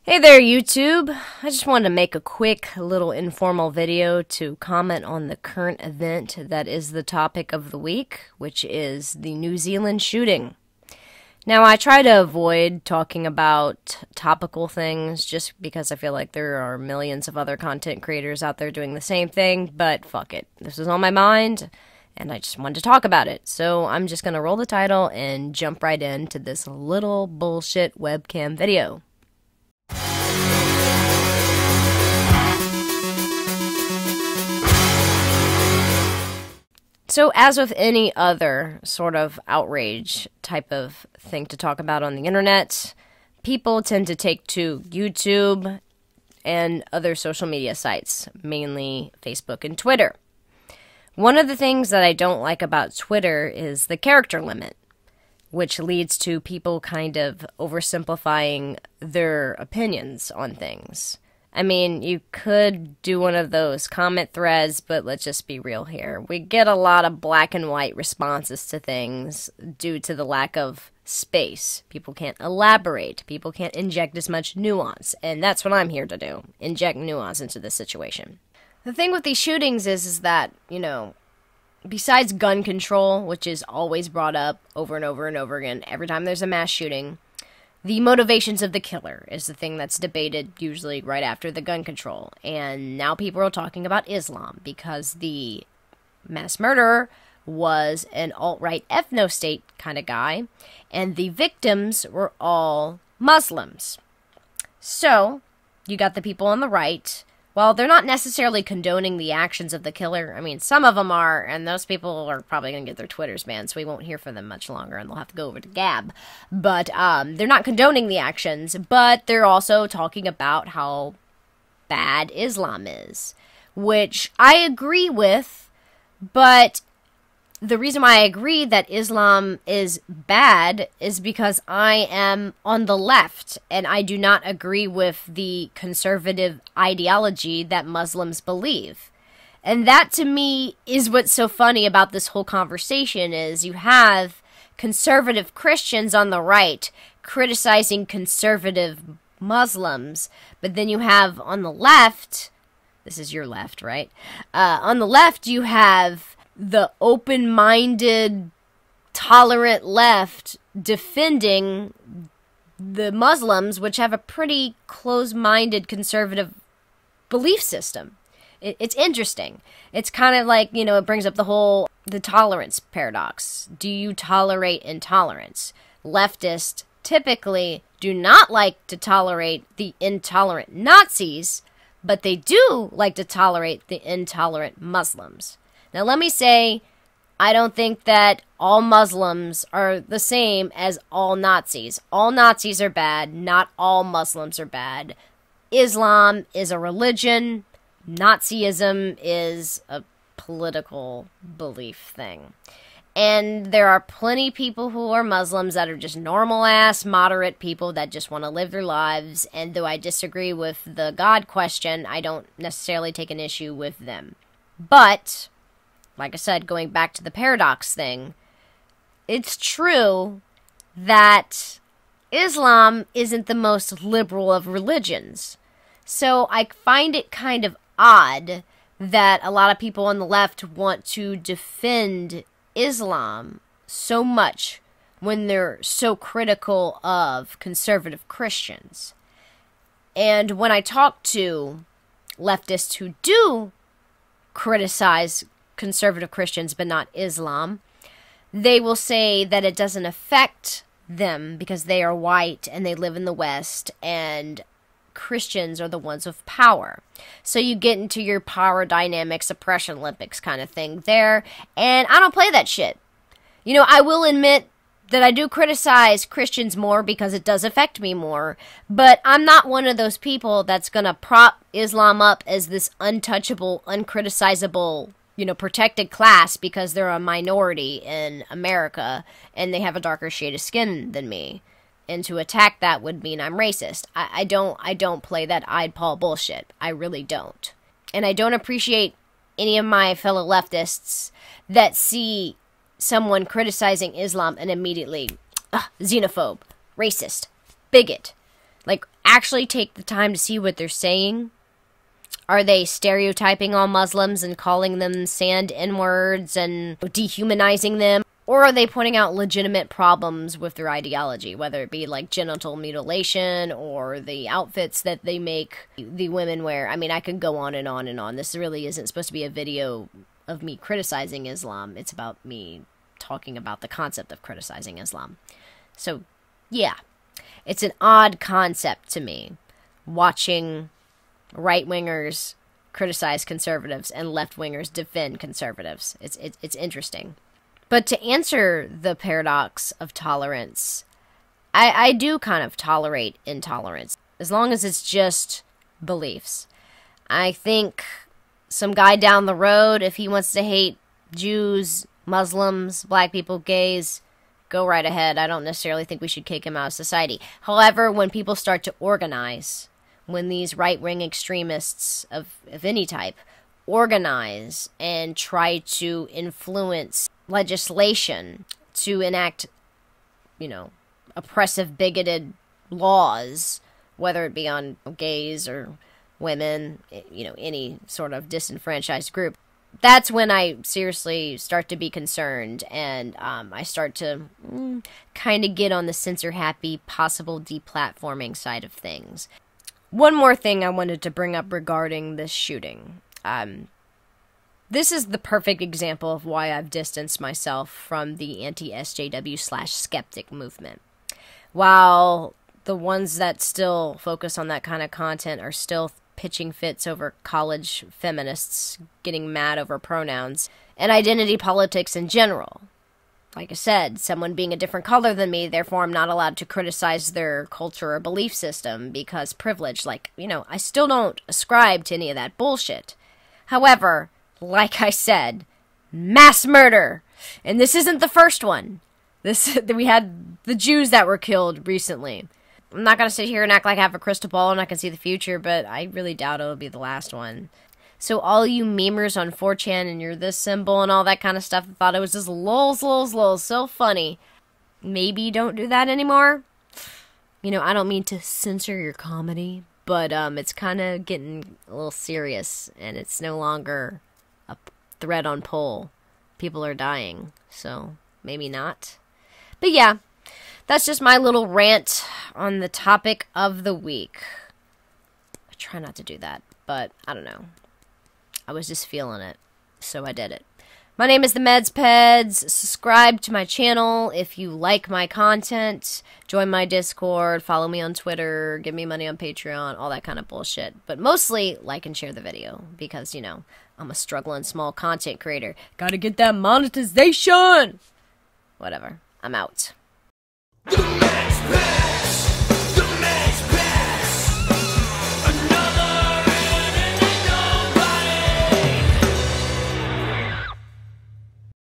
Hey there, YouTube. I just wanted to make a quick little informal video to comment on the current event that is the topic of the week, which is the New Zealand shooting. Now, I try to avoid talking about topical things just because I feel like there are millions of other content creators out there doing the same thing, but fuck it. This was on my mind, and I just wanted to talk about it. So I'm just gonna roll the title and jump right into this little bullshit webcam video. So, as with any other sort of outrage type of thing to talk about on the internet, people tend to take to YouTube and other social media sites, mainly Facebook and Twitter. One of the things that I don't like about Twitter is the character limit, which leads to people kind of oversimplifying their opinions on things. I mean, you could do one of those comment threads, but let's just be real here. We get a lot of black and white responses to things due to the lack of space. People can't elaborate. People can't inject as much nuance. And that's what I'm here to do, inject nuance into this situation. The thing with these shootings is that, besides gun control, which is always brought up over and over and over again every time there's a mass shooting, the motivations of the killer is the thing that's debated usually right after the gun control. And now people are talking about Islam because the mass murderer was an alt-right ethno-state kind of guy, and the victims were all Muslims. So, you got the people on the right. Well, they're not necessarily condoning the actions of the killer. I mean, some of them are, and those people are probably going to get their Twitters banned, so we won't hear from them much longer, and they'll have to go over to Gab. But they're not condoning the actions, but they're also talking about how bad Islam is, which I agree with, but the reason why I agree that Islam is bad is because I am on the left, and I do not agree with the conservative ideology that Muslims believe. And that, to me, is what's so funny about this whole conversation, is you have conservative Christians on the right criticizing conservative Muslims, but then you have on the left, this is your left, right? On the left, you have the open-minded, tolerant left defending the Muslims, which have a pretty close-minded conservative belief system. It's interesting. It's kind of like, it brings up the tolerance paradox. Do you tolerate intolerance? Leftists typically do not like to tolerate the intolerant Nazis, but they do like to tolerate the intolerant Muslims. Now, let me say, I don't think that all Muslims are the same as all Nazis. All Nazis are bad. Not all Muslims are bad. Islam is a religion. Nazism is a political belief thing. And there are plenty of people who are Muslims that are just normal-ass, moderate people that just want to live their lives. And though I disagree with the God question, I don't necessarily take an issue with them. But, like I said, going back to the paradox thing, it's true that Islam isn't the most liberal of religions. So I find it kind of odd that a lot of people on the left want to defend Islam so much when they're so critical of conservative Christians. And when I talk to leftists who do criticize conservative Christians but not Islam, they will say that it doesn't affect them because they are white and they live in the West and Christians are the ones with power. So you get into your power dynamics, oppression Olympics kind of thing there, and I don't play that shit. I will admit that I do criticize Christians more because it does affect me more, but I'm not one of those people that's gonna prop Islam up as this untouchable, uncriticizable, protected class because they're a minority in America and they have a darker shade of skin than me. And to attack that would mean I'm racist. I don't play that oddball bullshit. I really don't. And I don't appreciate any of my fellow leftists that see someone criticizing Islam and immediately, xenophobe, racist, bigot. Like, actually take the time to see what they're saying. Are they stereotyping all Muslims and calling them sand N-words and dehumanizing them? Or are they pointing out legitimate problems with their ideology, whether it be like genital mutilation or the outfits that they make the women wear? I mean, I could go on and on and on. This really isn't supposed to be a video of me criticizing Islam. It's about me talking about the concept of criticizing Islam. So, yeah, it's an odd concept to me, watching right-wingers criticize conservatives and left-wingers defend conservatives. It's interesting. But to answer the paradox of tolerance, I do kind of tolerate intolerance, as long as it's just beliefs. I think some guy down the road, if he wants to hate Jews, Muslims, black people, gays, go right ahead. I don't necessarily think we should kick him out of society. However, when people start to organize, when these right-wing extremists of any type organize and try to influence legislation to enact, oppressive, bigoted laws, whether it be on gays or women, any sort of disenfranchised group, that's when I seriously start to be concerned, and I start to kind of get on the censor-happy, possible deplatforming side of things. One more thing I wanted to bring up regarding this shooting. This is the perfect example of why I've distanced myself from the anti-SJW/skeptic movement. While the ones that still focus on that kind of content are still pitching fits over college feminists getting mad over pronouns and identity politics in general. Like I said, someone being a different color than me, therefore I'm not allowed to criticize their culture or belief system because privilege. I still don't ascribe to any of that bullshit. However, like I said, mass murder. And this isn't the first one. We had the Jews that were killed recently. I'm not going to sit here and act like I have a crystal ball and I can see the future, but I really doubt it'll be the last one. So all you memers on 4chan and you're this symbol and all that kind of stuff that thought it was just lols, so funny. Maybe don't do that anymore. I don't mean to censor your comedy, but it's kind of getting a little serious and it's no longer a thread on poll. People are dying, so maybe not. But yeah, that's just my little rant on the topic of the week. I try not to do that, but I don't know. I was just feeling it, so I did it. My name is the Meds Peds. Subscribe to my channel if you like my content. Join my Discord. Follow me on Twitter. Give me money on Patreon. All that kind of bullshit. But mostly, like and share the video. Because, I'm a struggling small content creator. Gotta get that monetization! Whatever. I'm out. The Meds Peds!